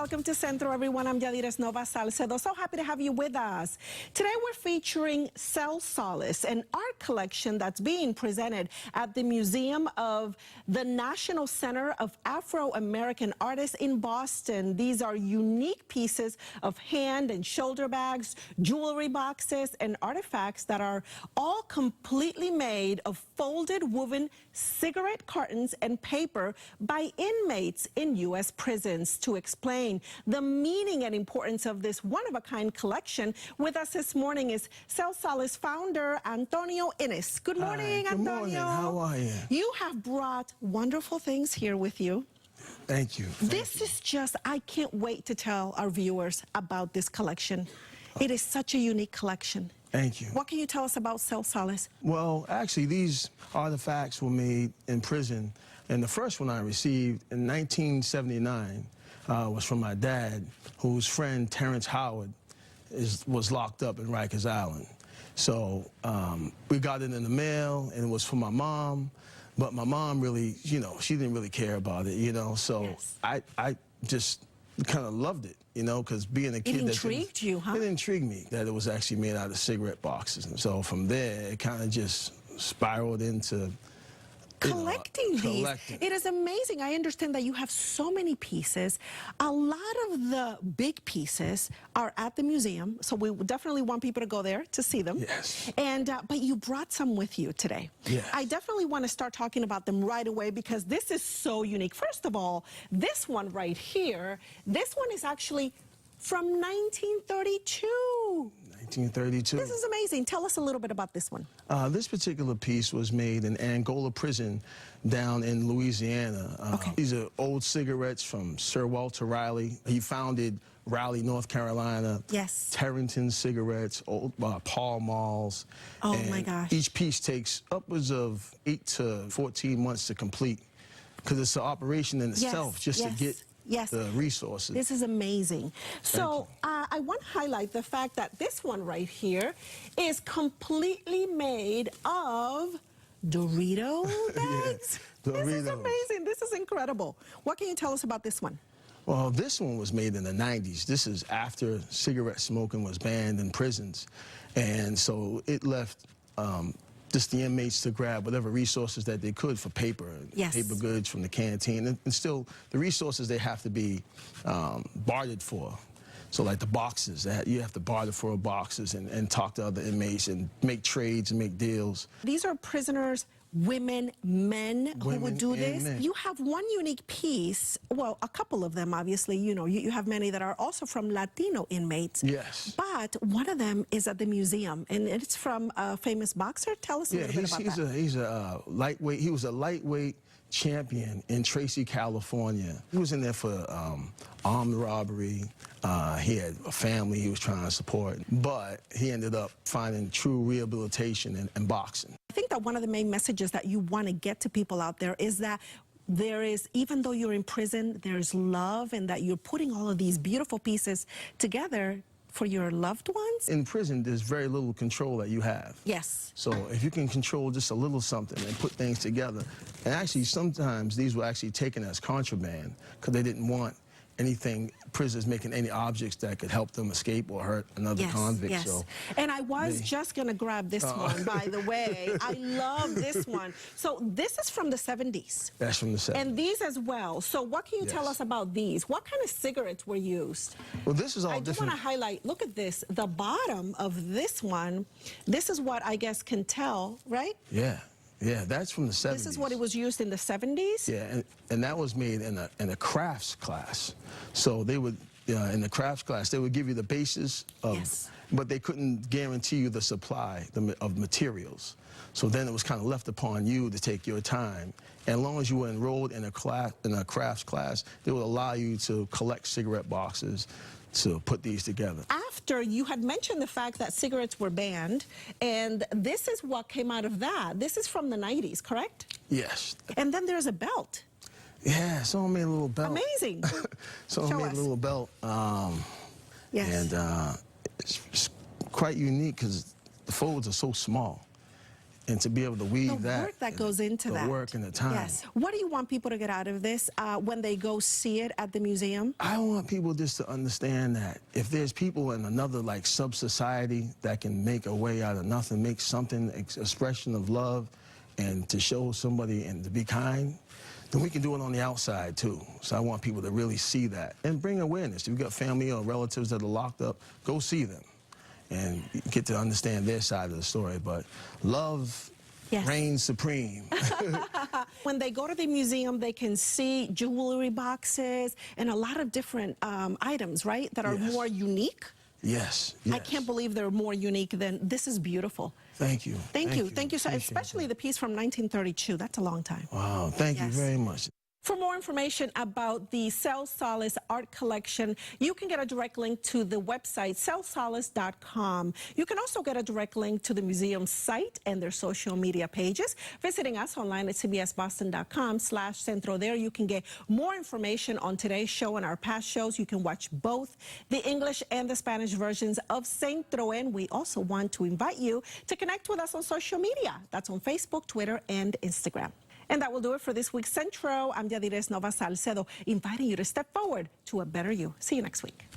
welcome to Centro, everyone. I'm Yadira Nova Salcedo. So happy to have you with us. Today we're featuring Cell Solace, an art collection that's being presented at the Museum of the National Center of Afro-American Artists in Boston. These are unique pieces of hand and shoulder bags, jewelry boxes, and artifacts that are all completely made of folded woven cigarette cartons and paper by inmates in U.S. prisons. To explain the meaning and importance of this one-of-a-kind collection, with us this morning is Cell Solace founder Antonio Innes. Good morning, Good Antonio. morning. How are you? You have brought wonderful things here with you. Thank you. This is just, I can't wait to tell our viewers about this collection. It is such a unique collection. Thank you. What can you tell us about Cell Solace? Well, actually, these artifacts were made in prison, and the first one I received in 1979 was from my dad, whose friend Terrence Howard was locked up in Rikers Island. So we got it in the mail, and it was for my mom, but my mom really, she didn't really care about it, so yes. I just kind of loved it, because being a kid... It intrigued you, huh? It intrigued me that it was actually made out of cigarette boxes. And so from there, it kind of just spiraled into... collecting these. It is amazing. I understand that you have so many pieces. A lot of the big pieces are at the museum, so we definitely want people to go there to see them. Yes. And but you brought some with you today. Yes. I definitely want to start talking about them right away because this is so unique. First of all, this one right here, this one is actually from 1932. 1932. This is amazing. Tell us a little bit about this one. This particular piece was made in Angola prison down in Louisiana. Okay. These are old cigarettes from Sir Walter Riley. He founded Raleigh, North Carolina. Yes. Terrington cigarettes, old Pall Malls. Oh, my gosh. Each piece takes upwards of 8 to 14 months to complete because it's an operation in itself just to get the resources. This is amazing. So I want to highlight the fact that this one right here is completely made of Dorito bags. Doritos. This is amazing. This is incredible. What can you tell us about this one? Well, this one was made in the 90s. This is after cigarette smoking was banned in prisons. And so it left just the inmates to grab whatever resources that they could for paper, paper goods from the canteen, and still the resources they have to be bartered for. So like the boxes, that you have to barter for boxes and talk to other inmates and make trades and make deals. These are prisoners, women, men who would do this. Men. You have one unique piece, well, a couple of them, obviously, you have many that are also from Latino inmates. Yes. But one of them is at the museum, and it's from a famous boxer. Tell us a little bit about that. He's a lightweight, he was a lightweight champion in Tracy, California. He was in there for armed robbery. He had a family he was trying to support, but he ended up finding true rehabilitation in boxing. I think that one of the main messages that you want to get to people out there is that there is, even though you're in prison, there's love, and that you're putting all of these beautiful pieces together for your loved ones. In prison, there's very little control that you have. Yes. So if you can control just a little something and put things together, and actually sometimes these were actually taken as contraband because they didn't want anything, prisoners making any objects that could help them escape or hurt another convict. Yes. So and I was just going to grab this one, by the way. I love this one. So this is from the 70s. That's from the 70s. And these as well. So what can you tell us about these? What kind of cigarettes were used? Well, this is all different. I do want to highlight, look at this. The bottom of this one, this is what I guess can tell, right? Yeah. Yeah, that's from the 70s. This is what it was used in the 70s? Yeah, and that was made in a crafts class. So they would, in the crafts class, they would give you the basis of, but they couldn't guarantee you the supply of materials. So then it was kind of left upon you to take your time. And as long as you were enrolled in a crafts class, they would allow you to collect cigarette boxes to put these together. After you had mentioned the fact that cigarettes were banned, and this is what came out of that. This is from the 90s, correct? Yes. And then there's a belt. Yeah, someone made a little belt. Amazing. Someone made a little belt. And it's quite unique because the folds are so small. and to be able to weave The work that goes into that. The work and the time. Yes. What do you want people to get out of this when they go see it at the museum? I want people just to understand that if there's people in another like sub-society that can make a way out of nothing, make something, expression of love, and to show somebody and to be kind, then we can do it on the outside too. So I want people to really see that and bring awareness. If you've got family or relatives that are locked up, go see them and get to understand their side of the story. But love reigns supreme. When they go to the museum, they can see jewelry boxes and a lot of different items, right, that are more unique. Yes. I can't believe they're more unique than this is beautiful. Thank you. Thank you so, especially the piece from 1932. That's a long time. Wow, thank you very much. For more information about the Cell Solace art collection, you can get a direct link to the website, cellsolace.com. You can also get a direct link to the museum site and their social media pages. Visiting us online at cbsboston.com/centro. There you can get more information on today's show and our past shows. You can watch both the English and the Spanish versions of Centro. And we also want to invite you to connect with us on social media. That's on Facebook, Twitter, and Instagram. And that will do it for this week's Centro. I'm Yadires Nova Salcedo, inviting you to step forward to a better you. See you next week.